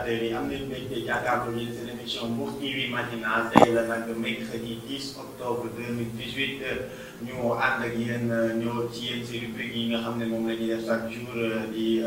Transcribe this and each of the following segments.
téléspectateurs yi am nañu mbégte jàkkaarloo yéen seen émission Mbour TV matinale tey la nag mercredi 10 octobre 2018 ñu ànd ak yéen ñëw ci yéen si rubrique yi nga xam ne moom la ñuy def chaque jour di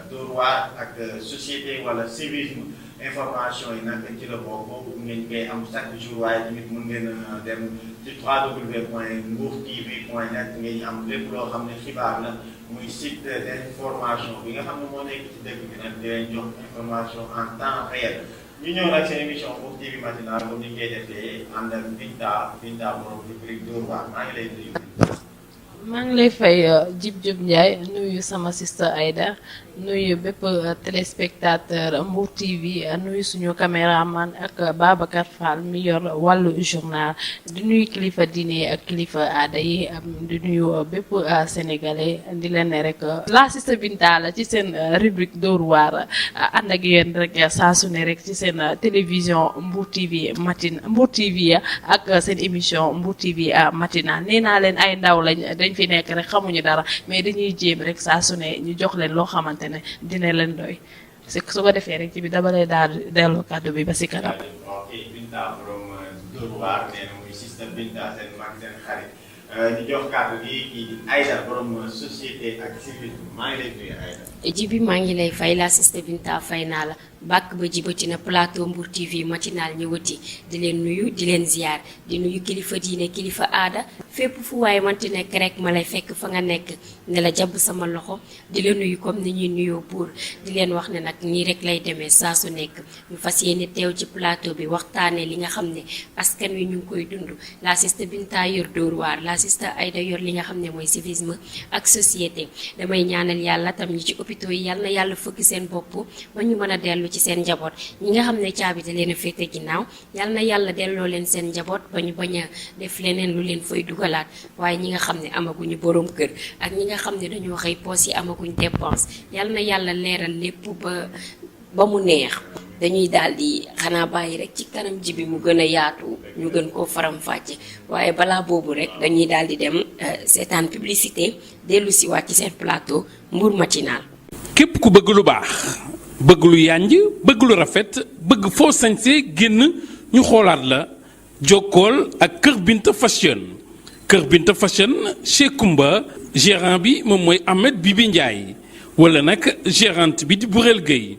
Dóor waar ak société wala civisme information yi nag ci la bokk ngeen koy am chaque jour waaye tamit mën ngeen dem ci www.mbourtv.net ngeen am lépp loo xam ne xibaar la muy site d'information bi nga xam ne moo nekk ci dëkk bi nag di leen jox information en temps réel ñu ñëw nag seen émission Mbour TV matinale comme ni ñu koy defee ànd ak Binta borom rubrique Dóor waar maa ngi lay nuyu. maa ngi lay fay Djib Diop Ndiaye nuyu sama sister Aïda nuyu bépp téléspectateur Mbour TV nuyu suñu caméraman ak Babacar Fall mi yor wàllu journal di nuyu kilifa diine ak kilifa aada yi di nuyu bépp sénégalais di leen ne rek la sister Binta la ci seen rubrique Dóor waar ànd ak yéen rek saa su ne rek ci seen télévision Mbour TV Mbour TV ak seen émission Mbour TV matinale nee naa leen ay ndaw dañ fi nekk rek xamuñu dara mais dañuy jéem rek saa su ne ñu jox leen loo xamante ne dina leen doy su ko defee rek ci bi dama lay daal delloo kàddu bi ba si kanam. ok Binta borom Dóor waar nee na muy sister Binta seen mag seen xarit di jox kàddu gi kii di Aïda borom société ak civisme maa ngi lay nuyu Aïda. Jibi maa ngi lay fay la sister Binta fay naa la bàkk ba jibati na plateau Mbour TV matinal ñëwati di leen nuyu di leen ziar di nuyu kilifa diine kilifa aada fépp fu waaye manti nekk rek ma lay fekk fa nga nekk ne la jàpp sama loxo di la nuyu comme ni ñuy nuyoo buur di leen wax ne nag nii rek lay demee saa su nekk ñu fas yéene teew ci plateau bi waxtaanee li nga xam ne askan wi ñu ngi koy dund la sister Binta yor Dóor waar la sister Aïda yor li nga xam ne mooy civisme ak société damay ñaanal yàlla tam ñi ci hôpitaux yi yàlla na yàlla fëgg seen bopp ba ñu mën a dellu ci seen njaboot ñi nga xam ne caabi da leen a féete ginnaaw yàlla na yàlla delloo leen seen njaboot ba ñu bañ a def leneen lu leen fay dugalaat waaye ñi nga xam ne amaguñu borom kër ak ñi nga xam ne dañoo xëy poos yi amaguñ dépense yàlla na yàlla leeral lépp ba mu neex dañuy daal di xanaa bàyyi rek ci kanam ji bi mu gën a yaatu ñu gën koo faram-fàcce waaye balaa boobu rek dañuy daal di dem seetaan publicité dellu si waat ci seen plateau Mbour matinal. képp ku bëgg lu baax bëgg lu yànj bëgg lu rafet bëgg foo sañsee génn ñu xoolaat la jokkool ak Kër Binta Fashion Kër Binta Fashion chez Kumba gérant bi moom mooy Ahmed Bibi Ndiaye wala nag gérante bi di Bourel Gueye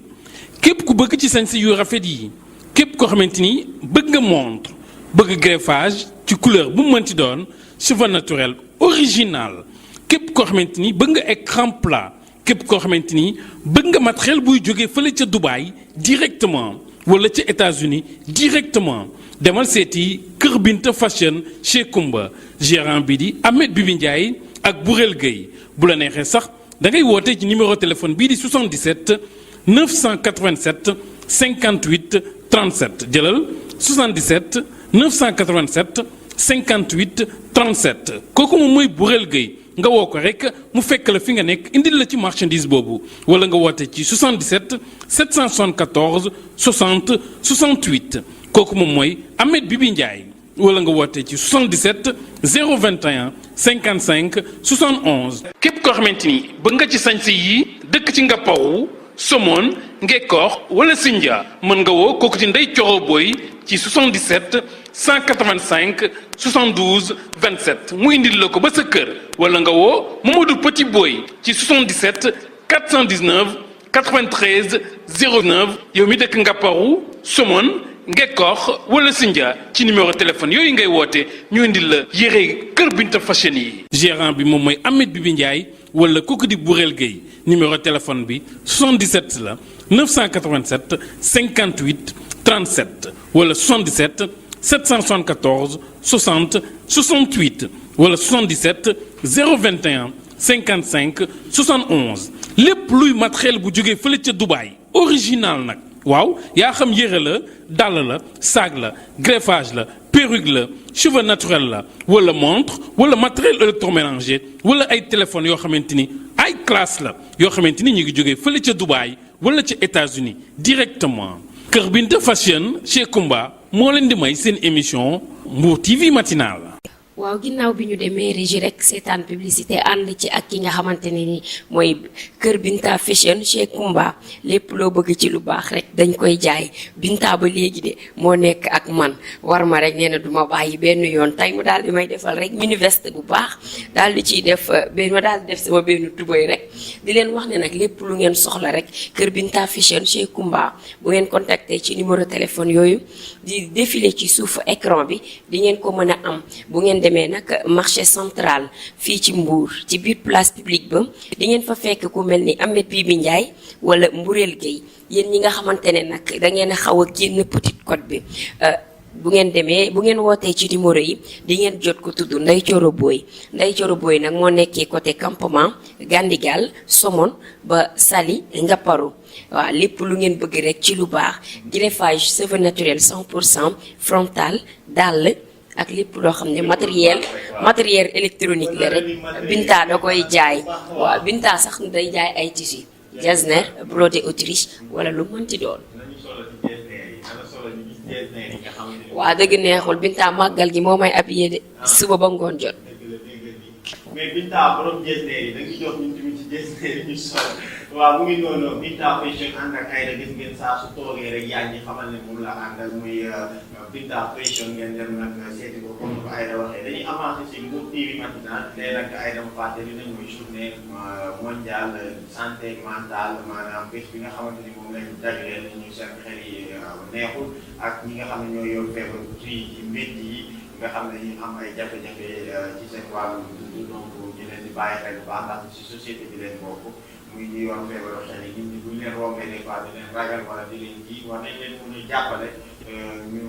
képp ku bëgg ci sañse yu rafet yi képp koo xamante ni bëgg nga montre bëgg greffage ci couleur bu mu mënti doon cheveux naturel original képp koo xamante ni bëgg nga écran plat képp koo xamante ni bëgg nga matériel buy jógee fële ca Dubaï directement wala ca États-Unis directement demal seeti Kër Binta Fashion chez Kumba gérant bi di Ahmed Bibi Ndiaye ak Bourel Gueye bu la neexee sax da ngay woote ci numéro téléphone bii di 77 987 58 37 jëlal 77 987 58 37 kooku moom mooy Bourel Gueye nga woo ko rek mu fekk la fi nga nekk indil la ci marchandise boobu wala nga woote ci 77 774 60 68 kooku moom mooy Ahmed Bibi Ndiaye wala nga woote ci 77 021 55 71. képp koo xamante ni bëgg nga ci sañse yi dëkk ci Ngaparou Somone Ngekoox wala Sindia mën nga woo kooku ci Ndey Coro Boy ci 77 185 72 27 mu indil la ko ba sa kër wala nga woo Mamadou Petit Boy ci 77 419 93 09 yow mi dëkk Ngaparou Somone Ngekoox wala Sindia ci numéro téléphone yooyu ngay woote ñu indil la yére Kër Binta Fashion yi. gérant bi moom mooy Ahmed Bibi Ndiaye wala kooku di Bourel Gueye numéro téléphone bi 77 la 987 58 37 wala 77 774 60 68 wala 77 021 55 71 lépp luy matériel bu jógee fële ca Dubaï original nag waaw yaa xam yére la dàll la saag la greffage la perruque la cheveux naturel la wala montre wala matériel électroménager wala ay téléphones yoo xamante ni ay classe la yoo xamante ni ñu ngi jógee fële ca Dubaï wala ca États-Unis directement Kër Binta Fashion chez Kumba moo leen di may seen émission Mbour TV matinale. waaw ginnaaw bi ñu demee régie rek seetaan publicité ànd ci ak ki nga xamante ne ni mooy kër Binta Fashion chez Kumba lépp loo bëgg ci lu baax rek dañ koy jaay Binta ba léegi de moo nekk ak man war ma rek nee na du ma bàyyi benn yoon tey mu daal di may defal rek mini veste bu baax daal di ciy def ma daal di def sama benn tubay rek di leen wax ne nag lépp lu ngeen soxla rek kër Binta Fashion chez Kumba bu ngeen contacter ci numéro téléphone yooyu di défilé ci suufu écran bi di ngeen ko mën a am bu ngeen demee nag marché central fii ci Mbour ci biir place publique ba di ngeen fa fekk ku mel ni Ahmed Bibi Ndiaye wala Mbourel Gueye yéen ñi nga xamante ne nag da ngeen a xaw a génn Petite Côte bi bu ngeen demee bu ngeen wootee ci numéro yi di ngeen jot ko tudd Ndeye Coro Boy Ndeye Coro Boy nag moo nekkee côté campement Gandigal Somone ba Saly Ngaparou waaw lépp lu ngeen bëgg rek ci lu baax greffage cheveux naturel 100% frontal dàll ak lépp loo xam ne matériel électronique la rek Binta da koy jaay waaw Binta sax day jaay ay tissu jasner brodé Autriche wala lu mënti doon waaw dëgg neexul Binta màggal gi moo may habillé de suba ba ngoon jot mais Binta borom jesneer yi da nga jox ñun tamit ci jesneer yi ñu sol waaw mu ngi noonu Binta Fashion ànd ak Aïda gis ngeen saa su toogee rek yaa ngi xamal ne moom la àndal muy Binta Fashion ngeen dem nag seeti ko comme ko Aïda waxee dañuy avancé si Mbour TV matinal nee nag Aïda mu fàttali nañ mooy journée mondiale santé mentale maanaam bés bi nga xamante ni moom lañ jagleel ñu seen xel yi neexul ak ñi nga xam ne ñoo yor feebar ci métti yi nga xam ne ñu am ay jafe-jafe ci seen wàllu dund donc ñu leen di bàyyi xel bu baax ndax ci société bi leen bokk muy ñuy yor feebaru xel yi nit ñi bu ñu leen rombee des fois di leen ragal wala di leen ji war nañ leen mën a jàppale ñu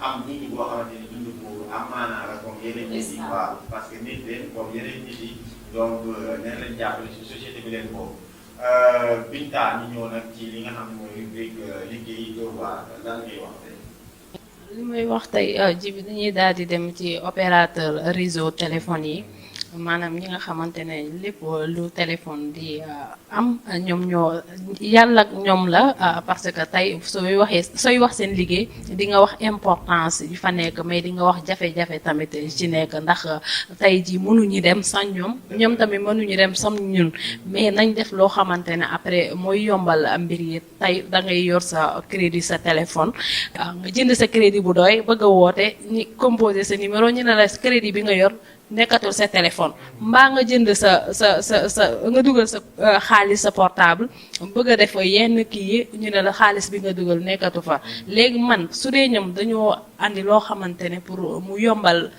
am dund boo xamante ni dund bu am maanaa la comme yeneen nit yi waaw parce que nit leen comme yeneen nit yi donc neen leen jàppale ci société bi leen bokk Binta ñu ñëw nag ci li nga xam ne mooy rubrique liggéey doo waar lan ngay wax tey li may wax tey ji bi dañuy daal di dem ci opérateur réseau téléphone yi maanaam ñi nga xamante ne lépp lu téléphone di am ñoom ñoo yàlla ak ñoom la parce que tey sooy wax seen liggéey di nga wax importance yi fa nekk mais di nga wax jafe-jafe tamit ci nekk ndax tey ji mënuñu dem sans ñoom tamit mënuñu dem sans ñun mais nañ def loo xamante ne après mooy yombal mbir yi tey da ngay yor sa crédit sa téléphone nga jënd sa crédit bu doy bëgg a woote ñi composé sa numéro ñu ne la crédit bi nga yor nekkatul sa téléphone mbaa nga jënd sa nga dugal sa xaalis sa portable bëgg a def yenn kii yi ñu ne la xaalis bi nga dugal nekkatu fa léegi man su dee ñoom dañoo andi loo xamante ne pour mu yombal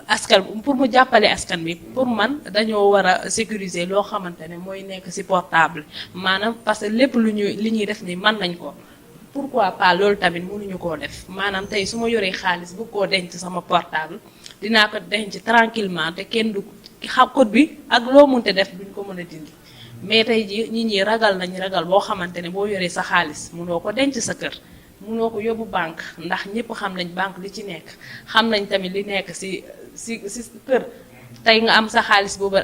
askan pour mu jàppale askan bi pour man dañoo war a sécuriser loo xamante ne mooy nekk ci portable maanaam parce que lépp li ñuy def ni mën nañ ko pourquoi pas loolu tamit mënuñu koo def maanaam tey su ma yoree xaalis bu koo denc sama portable dinaa ko denc tranquillement te kenn du xam code bi ak loo mënte def duñ ko mën a dindi mais tey ji nit ñi ragal boo xamante ne boo yoree sa xaalis mënoo ko denc sa kër mënoo ko yóbbu banque ndax ñëpp xam nañ banque li ci nekk xam nañ tamit li nekk ci kër tey nga am sa xaalis boobu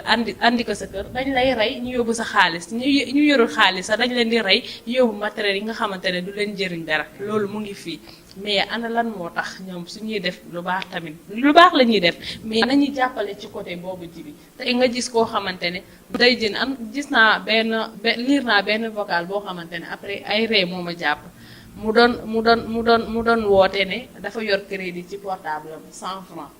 andi ko sa kër dañ lay rey ñu yóbbu sa xaalis ñu yorul xaalis sax dañ leen di rey yóbbu matériel yi nga xamante ne du leen jëriñ dara loolu mu ngi fii mais ana lan moo tax ñoom suñuy def lu baax tamit lu baax la ñuy def mais nañuy jàppale ci côté boobu ji bi tey nga gis koo xamante ne day jën gis naa liir naa benn vocal boo xamante ne après ay ree moo ma jàpp mu doon woote ne dafa yor crédit ci portable am 100 francs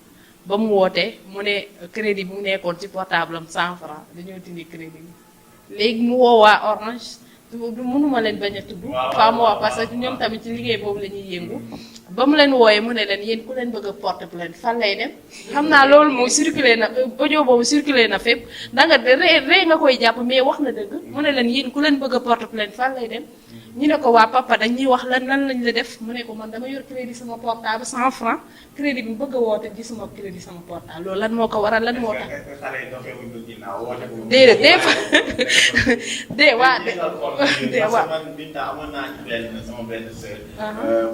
ba mu wootee mu ne crédit bi mu nekkoon ci portable am 100 francs dañoo dindi crédit bi léegi mu woowaa Orange du mënuma leen bañ a tudd faa mu wax parce que ñoom tamit ci liggéey boobu la ñuy yëngu ba mu leen wooyee mu ne leen yéen ku leen bëgg a porter plainte fan lay dem xam naa loolu moom circulé na audio boobu circulé na fépp danga ree nga koy jàpp mais wax na dëgg mu ne leen yéen ku leen bëgg a porter plainte fan lay dem ñu ne ko waa papa dañuy wax lan lañ la def mu ne ko man dama yor crédit sama portable 100 francs crédit bi bëgg a woote gisuma crédit sama portable loolu lan moo ko waral lan moo tax déedéet man Binta amoon naa ci sama benn sœur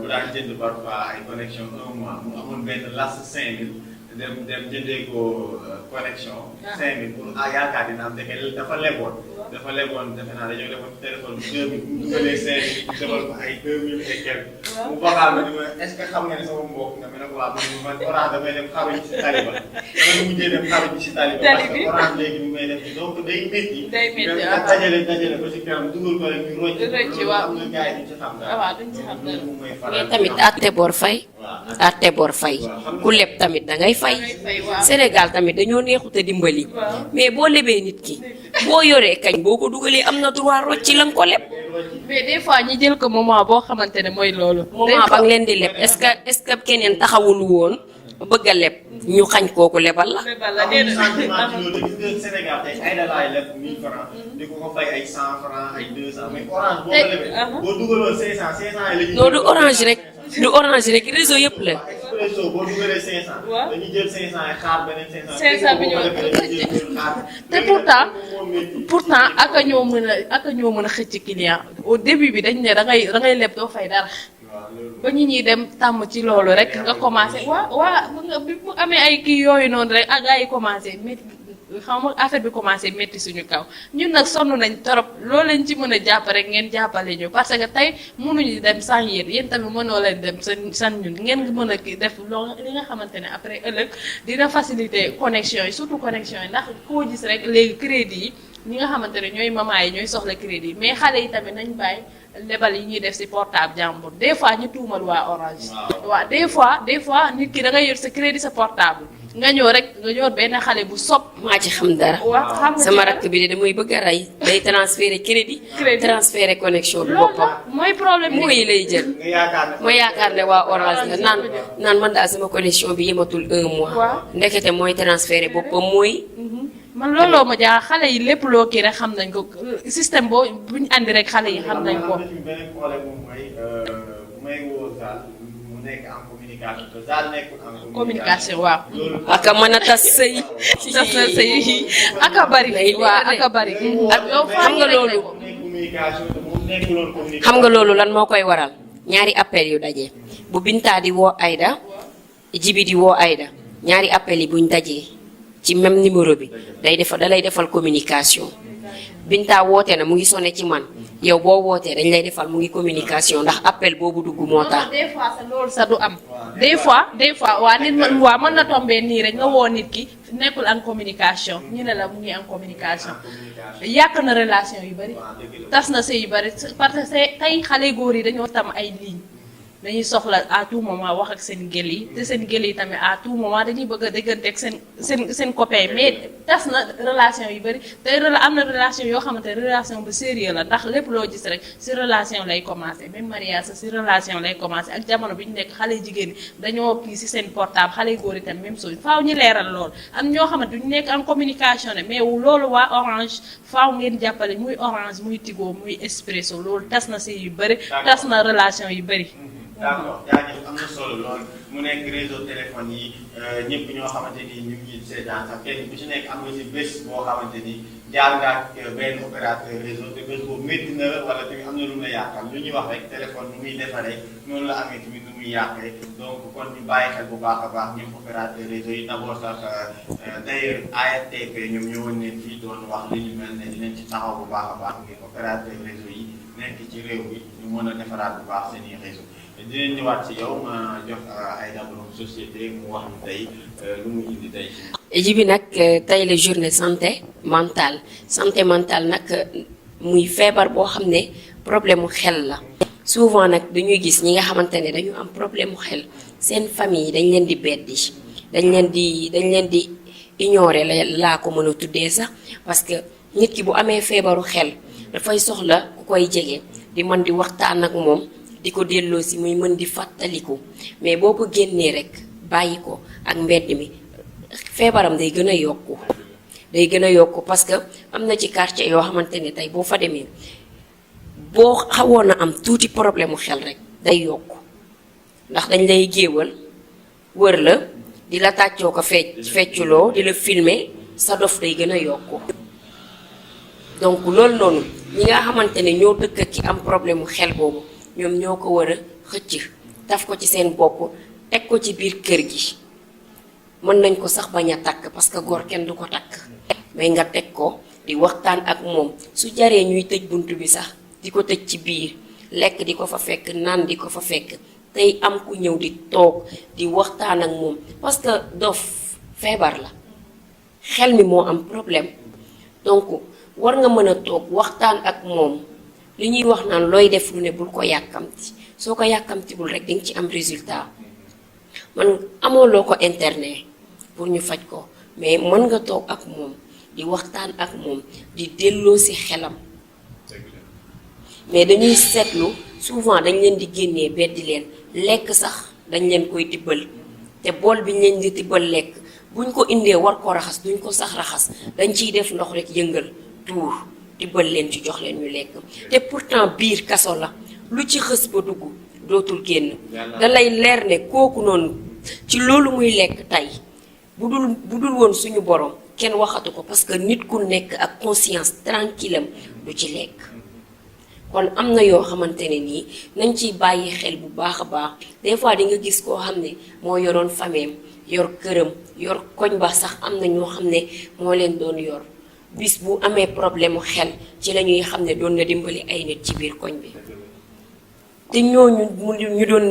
bu daan jënd parfois ay connexion 1 mois mu amoon benn las 5000 dem jëndee ko connexion 5000 pour yaakaar dina am dafa leboon defe naa dañoo defoon téléphone 2000 bu dugalee 5000 defal ko ay 2000 et quelque mu baaxal ma ni ma est-ce que xam nga ne sama mbokk nga ma ne ko waa man Orange damay dem xaru ji si taliba dama mujjee dem xaru ji si taliba parce que Orange léegi ni may def donc day métti nga dajale ko si kanam dugal ko rek ñu rocc waaw am na gars yi duñ ci xam dara waaw duñ ci xam dara mais tamit àtte bor fay àtte bor fay ku leb tamit da ngay fay Sénégal tamit dañoo neexut a dimbali mais boo lebee nit ki boo yoree kañ boo ko dugalee am na droit rocci la nga ko leb mais des fois ñi jël ko moment boo xamante ne mooy loolu. moment ba nga leen di leb est-ce que keneen taxawul woon bëgg a leb ñu xañ kooku lebal la. lebal la déedéet sentiment ci loolu gis nga Sénégal tey ay dalaay leb 1000 francs di ko ko fay ay 100 francs ay 200 mais Orange boo ko lebee boo dugaloon 500 500 yi la ñuy non du Orange rek du Orange rek réseau yëpp la. Expresso boo dugalee 500 waaw dañuy jël 500 yi xaar beneen 500 500 bi ñëw te pourtant ak ñoo mën a xëcc client au début bi dañ ne da ngay leb doo fay dara ba ñu ñuy dem tàmm ci loolu rek nga commencé waa bi mu amee ay kii yooyu noonu rek ak gars yi commencé métti xam nga affaire bi commencé métti suñu kaw ñun nag sonn nañ torop loolu lañ ci mën a jàpp rek ngeen jàppale ñu parce que tey mënuñu dem sans yéen tamit mënoo leen dem san ñun ngeen mën a def loo li nga xamante ne après ëllëg dina faciliter connexion yi surtout connexion yi ndax koo gis rek léegi crédit yi ñi nga xamante ne ñooy maman yi ñooy soxla crédit mais xale yi tamit nañ bàyyi lebal yi ñuy def ci portable jàmbur des fois ñu tuumal waa Orange. waaw des fois nit ki da ngay yor sa crédit sa portable nga ñëw rek nga yor benn xale bu sob maa ci xam dara. sama rakk bi de damay bëgg a rey day transférer crédit. transférer connexion bi boppam. mooy problème mooy lay jël. ma yaakaar ne waa Orange la naan man daal sama connexion bi yematul 1 mois. ndekete mooy transférer boppam mooy. man looloo ma jaaxal xale yi lépp loo kii rek xam nañ ko système boo bu ñu andi rek xale yi xam nañ ko. beneen problème moom mooy bu may woo Zal mu nekk en communication te Zal nekkul en communication waaw. aka mën a tas sëy. tas na sëy aka bari. waaw aka bari. ak yow xam nga loolu. xam nga loolu lan moo koy waral ñaari appel yu daje bu Binta di woo Aïda Jibi di woo Aïda ñaari appel yi buñ dajee. ci même numéro bi dalay defal communication Binta woote na mu ngi sonné ci man yow boo wootee dañ lay defal mu ngi communication ndax appel boobu dugg moo tax. des fois sa loolu sa du am. des fois waa nit waa mën na tombé nii rek nga woo nit ki nekkul en communication ñu ne la mu ngi en communication yàq na relation yu bari tas na sëy yu bari parce que tey xale góor yi dañoo tam ay ligne. dañuy soxla à tout moment wax ak seen gel yi te seen gel yi tamit à tout moment dañuy bëgg a déggante ak seen copain mais tas na relation yu bëri te am na relation yoo xamante ne relation bu sérieux la ndax lépp loo gis rek si relation lay commencé même mariage si relation lay commencé ak jamono bi ñu nekk xale jigéen ñi dañoo kii si seen portable xale góor yi tamit même chose faaw ñu leeral lool am ñoo xamante duñu nekk en communication ne mais loolu waa Orange faaw ngeen jàppale muy Orange muy Tigo muy Expresso loolu tas na si yu bëri tas na relation yu bëri. d'accord jaajëf am na solo lool mu nekk réseau téléphone yi ñëpp ñoo xamante ni ñu ngi seetaan sax kenn ku ci nekk am nga ci bés boo xamante ni jaar nga ak benn opérateur réseau te bés boobu métti na la wala tamit am na lu mu la yàqal lu ñuy wax rek téléphone nu muy defaree noonu la amee tamit nu muy yàqee donc kon ñu bàyyi xel bu baax a baax ñoom opérateur réseau yi d'abord sax d'ailleurs ARTP ñoom ñëwoon nañ fii doon wax li ñu mel ne dinañ ci taxaw bu baax a baax ngir opérateur réseau yi nekk ci réew mi ñu mën a defaraat bu baax seen i réseau dinañ ñëwaat ci yow ma jox Aïda borom société mu wax ñu tey lu mu indi tey. Jibi nag tey la journée santé mentale nag muy feebar boo xam ne problème mu xel la. souvent nag dañuy gis ñi nga xamante ne dañu am problème mu xel seen famille dañ leen di beddi dañ leen di ignorer laa ko mën a tuddee sax parce que nit ki bu amee feebaru xel dafay soxla ku koy jege di mën di waxtaan ak moom. di ko delloo si muy mën di fàttaliku mais boo ko génnee rek bàyyi ko ak mbedd mi feebaram day gën a yokku parce que am na ci quartier yoo xamante ne tey boo fa demee boo xawoon a am tuuti problème mu xel rek day yokku ndax dañ lay géewal wër la di la tàccoo ko fecculoo di la filmer sa dof day gën a yokku donc loolu noonu ñi nga xamante ne ñoo dëkk ak ki am problème mu xel boobu ñoom ñoo ko war a xëcc taf ko ci seen bopp teg ko ci biir kër gi mën nañ ko sax bañ a takk parce que góor kenn du ko takk mais nga teg ko di waxtaan ak moom su jaree ñuy tëj bunt bi sax di ko tëj ci biir lekk di ko fa fekk naan di ko fa fekk tey am ku ñëw di toog di waxtaan ak moom parce que dof feebar la xel mi moo am problème donc war nga mën a toog waxtaan ak moom li ñuy wax naan looy def lu ne bul ko yàkkamti soo ko yàkkamtiwul rek di nga ci am résultat man amoo loo ko internet pour ñu faj ko mais mën nga toog ak moom di waxtaan ak moom di delloo ci xelam mais dañuy seetlu souvent dañ leen di génnee beddi leen lekk sax dañ leen koy tibbal te bool bi ñu leen di tibbal lekk buñ ko indee war ko raxas duñ ko sax raxas dañ ciy def ndox rek yëngal tuur tibbal leen ci jox leen ñu lekk te pourtant biir kaso la lu ci xës ba dugg dootul génn da lay leer ne kooku noonu ci loolu muy lekk tey bu dul woon suñu borom kenn waxatu ko parce que nit ku nekk ak conscience tranquille am du ci lekk kon am na yoo xamante ne nii nañ ciy bàyyi xel bu baax a baax des fois di nga gis koo xam ne moo yoroon fameem yor këram yor koñ ba sax am na ñoo xam ne moo leen doon yor bis bu amee problème mu xel ci la ñuy xam ne doon na dimbali ay nit ci biir koñ bi te ñooñu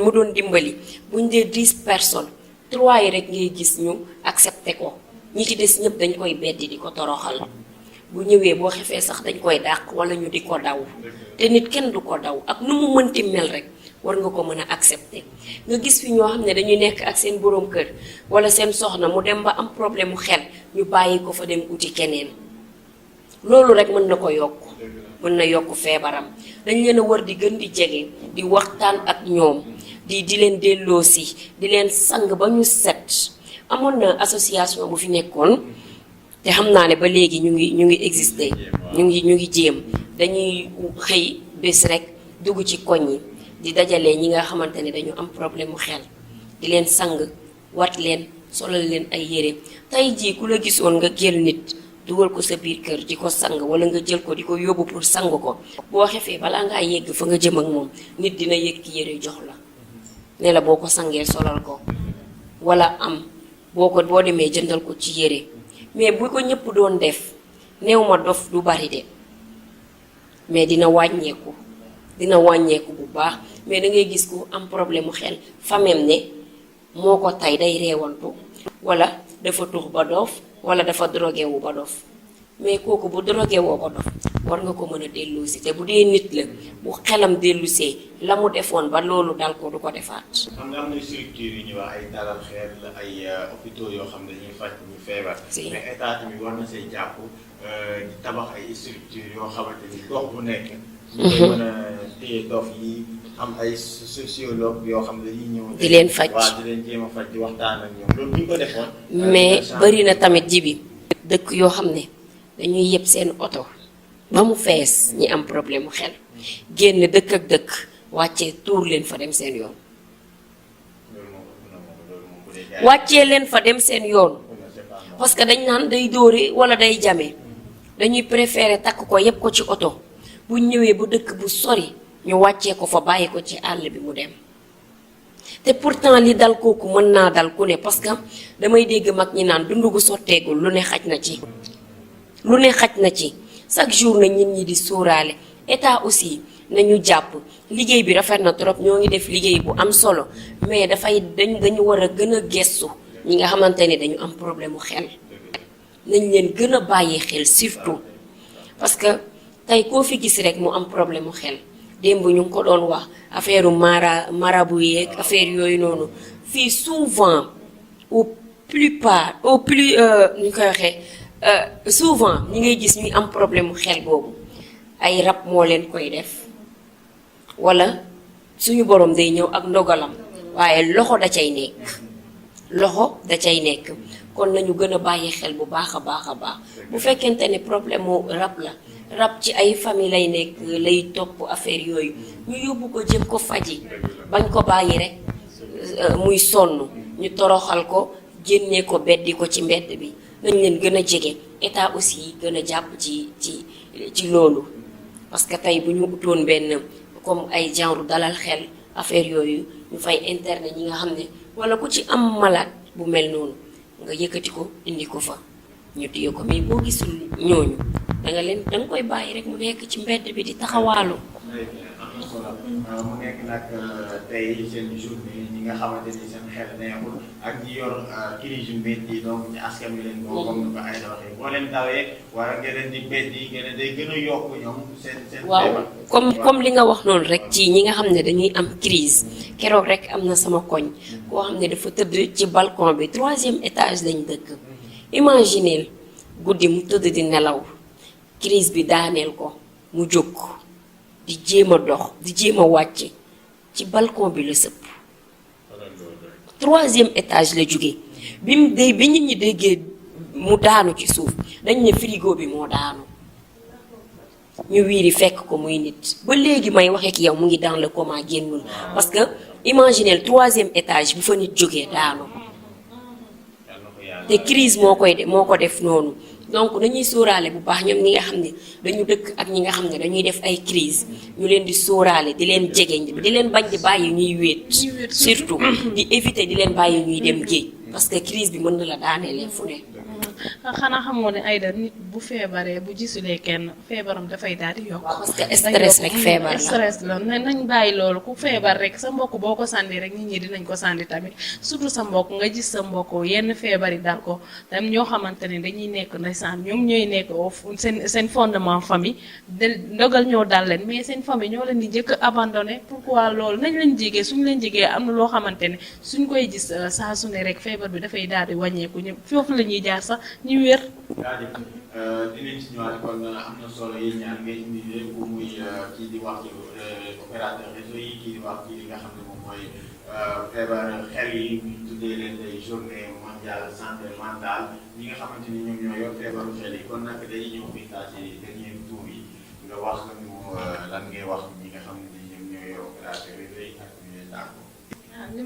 mu doon dimbali buñ dee 10 personnes 3 yi rek ngay gis ñu accepté ko ñi ci des ñëpp dañ koy beddi di ko toroxal bu ñëwee boo xefee sax dañ koy dàq wala ñu di ko daw te nit kenn du ko daw ak nu mu mënti mel rek war nga ko mën a accepter nga gis fi ñoo xam ne dañuy nekk ak seen borom kër wala seen soxna mu dem ba am problème mu xel ñu bàyyi ko fa dem uti keneen loolu rek mën na ko yokk mën na yokk feebaram dañ leen a war di gën di jege di waxtaan ak ñoom di leen delloosi di leen sang ba ñu set amoon na association bu fi nekkoon te xam naa ne ba léegi ñu ngi exister ñu ngi jéem dañuy xëy bés rek dugg ci koñ yi di dajale ñi nga xamante ne dañu am problème mu xel di leen sang wat leen solal leen ay yére tey jii ku la gisoon nga jël nit dugal ko sa biir kër di ko sang wala nga jël ko di ko yóbbu pour sang ko boo xefee balaa ngaa yegg fa nga jëm ak moom nit dina yëg ki yére jox la ne la boo ko sangee solal ko wala am boo demee jëndal ko ci yére mais bu ko ñëpp doon def néew ma dof du bari de mais dina wàññeeku bu baax mais da ngay gis ku am problème mu xel famem ne moo ko tay day reewantu wala dafa tux ba dof wala dafa drogué wu ba dof mais kooku bu drogué woo ba dof war nga ko mën a dellusi te bu dee nit la bu xelam dellusee la mu defoon ba loolu dal ko du ko defaat. xam nga am na structure yu ñuy wax ay dalal xeer la ay hôpitaux yoo xam ne dañuy faj ñu feebar. mais état tamit war na see jàpp di tabax ay structure yoo xamante ni gox bu nekk. ñu koy mën a téye dof yi am ay sociologue yoo xam ne dañuy ñëw. di leen faj waaw di leen jéem a faj di waxtaan ak ñoom loolu bu ñu ko defoon. mais bari na tamit jibi dëkk yoo xam ne dañuy yeb seen oto ba mu fees ñi am problème mu xel génn dëkk ak dëkk wàccee tuur leen fa dem seen yoon. wàccee leen fa dem seen yoon parce que dañ naan day dóore wala day jame dañuy préférer takk ko yépp ko ci oto bu ñëwee bu dëkk bu sori ñu wàccee ko fa bàyyi ko ci àll bi mu dem te pourtant li dal kooku mën naa dal ku ne parce que damay dégg mag ñi naan dundu gu sotteegul lu ne xaj na ci lu ne xaj na ci chaque jour na nit ñi di sóoraale état aussi nañu jàpp liggéey bi rafet na trop ñoo ngi def liggéey bu am solo mais dañu war a gën a gestu ñi nga xamante ne dañu am problème mu xel nañ leen gën a bàyyi xel surtout parce que tey koo fi gis rek mu am problème mu xel démb ñu ngi ko doon wax affaire marabu yeeg affaire yooyu noonu fii souvent ñu koy waxee souvent ñi ngay gis ñuy am problème mu xel boobu ay rab moo leen koy def wala suñu borom day ñëw ak ndogalam waaye loxo da cay nekk kon nañu gën a bàyyi xel bu baax a baax a baax bu fekkente ne problème mu rab la rab ci ay famille lay nekk lay topp affaire yooyu ñu yóbbu ko jëm ko faji bañ ko bàyyi rek muy sonn ñu toroxal ko génnee ko beddi ko ci mbedd bi nañ leen gën a jege état aussi gën a jàpp ci loolu parce que tey bu ñu utoon benn comme ay genre dalal xel affaire yooyu ñu fay interne ñi nga xam ne wala ku ci am malade bu mel noonu nga yëkkati ko indi ko fa ñu téye ko mais boo gisul ñooñu da nga koy bàyyi rek mu nekk ci mbedd bi di taxawaalu. am na solo mu nekk nag tey seen journée ñi nga xamante ni seen xel neexul ak ñi yor crise yu métti donc ci askan wi leen boo comme ni ko Aïda waxee boo leen dawee wala nga leen di beddi ngeen day gën a yokk ñoom seen waaw comme li nga wax noonu rek ci ñi nga xam ne dañuy am crise keroog rek am na sama koñ koo xam ne dafa tëdd ci balcon bi 3e étage lañ dëkk imagineel guddi mu tëdd di nelaw crise bi daaneel ko mu jóg di jéem a dox di jéem a wàcc ci balcon bi la sëpp 3e étage la jóge bi nit ñi déggee mu daanu ci suuf dañ ne frigo bi moo daanu ñu wiiri fekk ko muy nit ba léegi may waxee ak yow mu ngi dans le coma génnul parce que imaginez 3e étage bu fa nit jógee daanu te crise moo ko def noonu donc dañuy sóoraale bu baax ñoom ñi nga xam ne dañu dëkk ak ñi nga xam ne dañuy def ay crise ñu leen di sóoraale di leen jege di leen bañ di bàyyi ñuy wéet surtout di éviter di leen bàyyi ñuy dem géej parce que crise bi mën na la daanelee fu ne. xanaa xamoo ne Aïda nit bu feebaree bu gisulee kenn feebaram dafay daal di yokk. parce que stress rek feebar la stress la nañ bàyyi loolu ku feebar rek sa mbokk boo ko sànni rek nit ñi dinañ ko sànni tamit surtout sa mbokk nga gis sa mbokk yenn feebar yi dal ko tam ñoo xamante ne dañuy nekk ndeysaan ñoom ñooy nekk seen fondement famille ndogal ñoo dal leen mais seen famille ñoo leen di njëkk abandonné pourquoi loolu nañ leen jigee suñu leen jigee am na loo xamante ne suñ koy gis saa su ne rek feebar bi dafay daal di wàññeeku ñëpp foofu la ñuy jaar sax ñu wér. dinañ si ñëwaat kon am na solo yéen ñaar ngay indi léegi bu muy kii di wax ci opérateur réseau yi kii di wax ci li nga xam ne moom mooy feebar xel yi ñu tuddee leen day journée mondiale santé mentale ñi nga xamante ni ñoom ñoo yor feebaru xel yi kon nag dañuy ñëw fii saa si dernier tour yi nga wax ñu lan ngay wax ñi nga xam ne ñoom ñoo yor opérateur réseau yi ak ñu leen tàggoo. li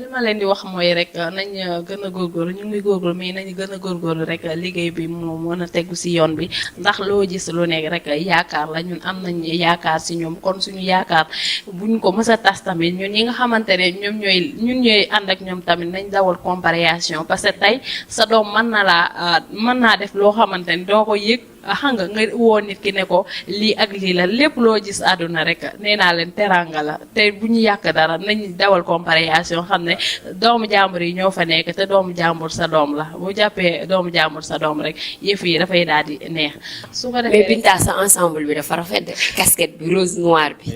ma leen di wax mooy rek nañ gën a góorgóorlu ñu ngi góorgóorlu mais nañ gën a góorgóorlu rek liggéey bi moo mën a tegu ci yoon bi ndax loo gis lu nekk rek yaakaar la ñun am nañ yaakaar ci ñoom kon suñu yaakaar buñ ko mës a tas tamit ñun ñi nga xamante ne ñun ñooy ànd ak ñoom tamit nañ dawal comparaison parce que tey sa doom mën naa def loo xamante ne doo ko yëg xam nga woo nit ki ne ko lii ak lii la lépp loo gis àdduna rek nee naa leen teranga la te bu ñu yàq dara nañ dawal comparaison xam ne doomu jàmbur yi ñoo fa nekk te doomu jàmbur sa doom la bu jàppee doomu jàmbur sa doom rek yëf yi dafay daal di neex. su ko defee mais Binta sa ensemble bi dafa rafet de casquette bi rose noir bi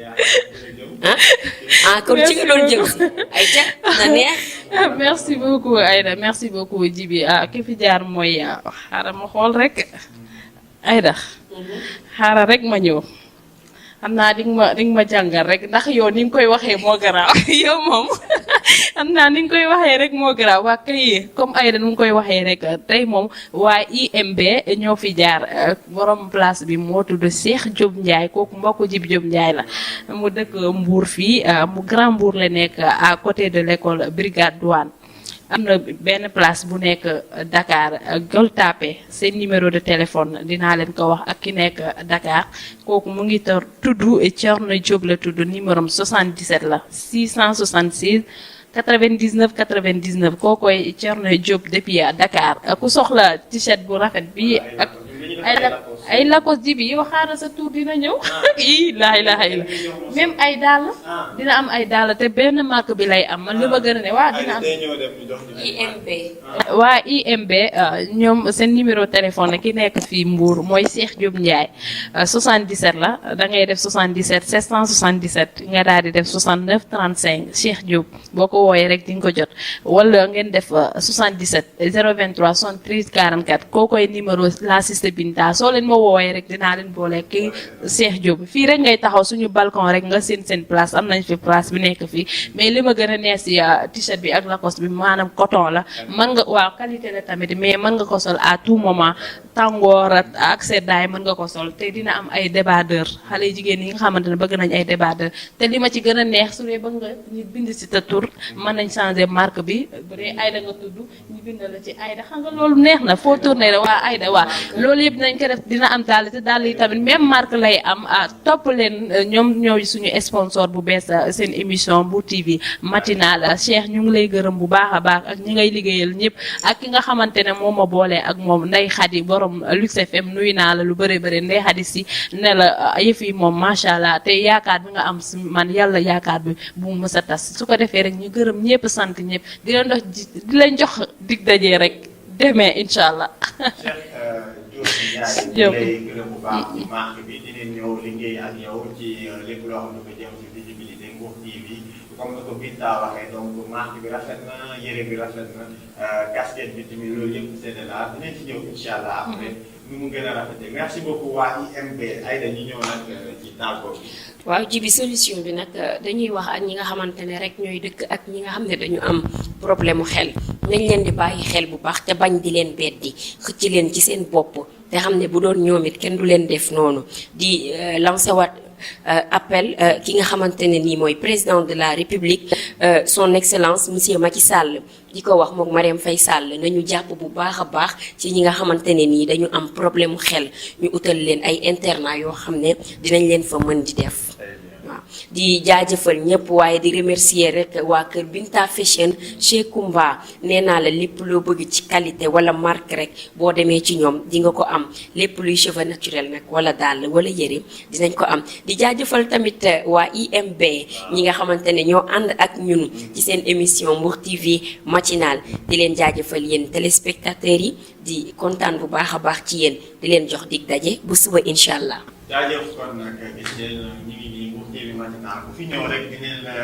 kon ci nga doon jëm si ay ca na neex. merci beaucoup Aïda merci beaucoup Djibi ki fi jaar mooy xaaral ma xool rek. Aïda xaaral rek ma ñëw xam naa di nga ma jàngal rek ndax yow ni nga koy waxee moo garaaw yow moom xam naa ni nga koy waxee rek moo garaaw waa kay comme Aïda nu nga koy waxee rek tey moom waa IMB ñoo fi jaar borom place bi moo tudd Cheikh Diop Ndiaye kooku mbokku Djibi Diop Ndiaye la mu dëkk Mbour fii mu Grand Mbour la nekk à côté de l'école Brigade Douane. am na benn place bu nekk Dakar Gueule Tapée seen numéro de téléphone dinaa leen ko wax ak ki nekk Dakar kooku mu ngi tudd Thierno Diop la tudd numéro am 77 la 666 99 99 kookoy Thierno Diop depuis Dakar ku soxla t-shirt bu rafet bi ak ay Lacoste ji bi yow xaaral sa tour dina ñëw ii laa ilaha illa même ay dàll dina am ay dàll te benn marque bi lay am man li ma gën a ne waa dina am IMB waa IMB ñoom seen numéro téléphone la ki nekk fii Mbour mooy Cheikh Diop Ndiaye 77 la da ngay def 77 777 nga daal di def 69 35 Cheikh Diop boo ko wooyee rek di nga ko jot wala ngeen def 77 023 73 44 koo koy numéro la Siste Binta soo leen ma wooyee rek dinaa leen boole ki Cheikh Diop fii rek ngay taxaw suñu balcon rek nga seen place am nañ fi place bi nekk fii mais li ma gën a neex si t-shirt bi ak Lacoste bi maanaam coton la mën nga waaw qualité la tamit mais mën nga ko sol à tout moment tàngoor ak seddaay mën nga ko sol te dina am ay débardeur xale jigéen yi nga xamante ne bëgg nañ ay débardeur te li ma ci gën a neex su dee bëgg nga ñu bind si ta tur mën nañ changer marque bi bu dee Aïda nga tudd ñu bind la ci Aïda xam nga loolu neex na foo tourné rek waa Aïda waa loolu yëpp dinañ ko def dina am dàll te dàll yi tamit même marque lay am topp leen ñoom ñooy suñu sponsor bu bees seen émission Mbour TV matinale Cheikh ñu ngi lay gërëm bu baax a baax ak ñi ngay liggéeyal ñëpp ak ki nga xamante ne moom ma boole ak moom Ndeye Khady borom Lux FM nuyu naa la lu bëre bëri Ndeye Khady si ne la yëf yi moom macha allah te yaakaar bi nga am si man yàlla yaakaar bi bu mu mës a tas su ko defee rek ñu gërëm ñëpp sant ñëpp di leen jox dig dajee rek demee incha allah. Cheikh Diop Ndiaye ñu ngi lay gërëm bu baax ci marque bi dinañ ñëw liggéey ak yow ci lépp loo xam ne ko jëm ci visibilité Mbour TV comme na ko Binta waxee donc marque bi rafet na yére bi rafet na casquette bi tamit loolu yëpp c'est de l'art dinañ ci ñëw incha allah après nu mu gën a rafetee merci beaucoup waa IMB ay dañu ñëw nag ci tàggoo bi. waaw ji bi solution bi nag dañuy wax ak ñi nga xamante ne rek ñooy dëkk ak ñi nga xam ne dañu am problème mu xel nañ leen di bàyyi xel bu baax te bañ di leen beddi xëcc leen ci seen bopp te xam ne bu doon ñoom it kenn du leen def noonu di lancer waat appel ki nga xamante ne nii mooy président de la république son excellence monsieur Macky Sall di ko wax moom Marième Faye Sall nañu jàpp bu baax a baax ci ñi nga xamante ne nii dañu am problème mu xel ñu utal leen ay internat yoo xam ne dinañ leen fa mën di def. di jaajëfal ñëpp waaye di remercier rek waa kër Binta Fashion chez Kumba nee naa la lépp loo bëgg ci qualité wala marque rek boo demee ci ñoom di nga ko am lépp luy cheveux naturel nag wala dàll wala yére dinañ ko am di jaajëfal tamit waa IMB ñi nga xamante ne ñoo ànd ak ñun ci seen émission Mbour TV matinale di leen jaajëfal yéen téléspectateurs yi di kontaan bu baax a baax ci yéen di leen jox dig daje bu suba incha allah. jaajëf kon nag gis ngeen ñu ngi nii Mbour TV matinale bu fi ñëw rek dinañ la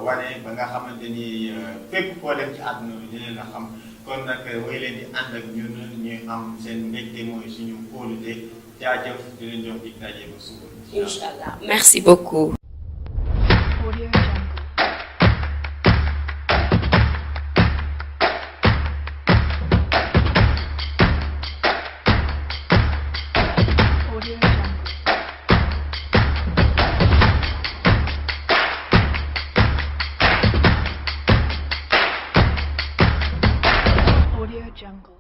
wane ba nga xamante ni fépp koo dem ci àdduna bi dinañ la xam kon nag way leen di ànd ak ñun ñu am seen mbégte mooy suñu kóolute jaajëf di leen jox dig daje ba suba. incha allah merci beaucoup. Jungle.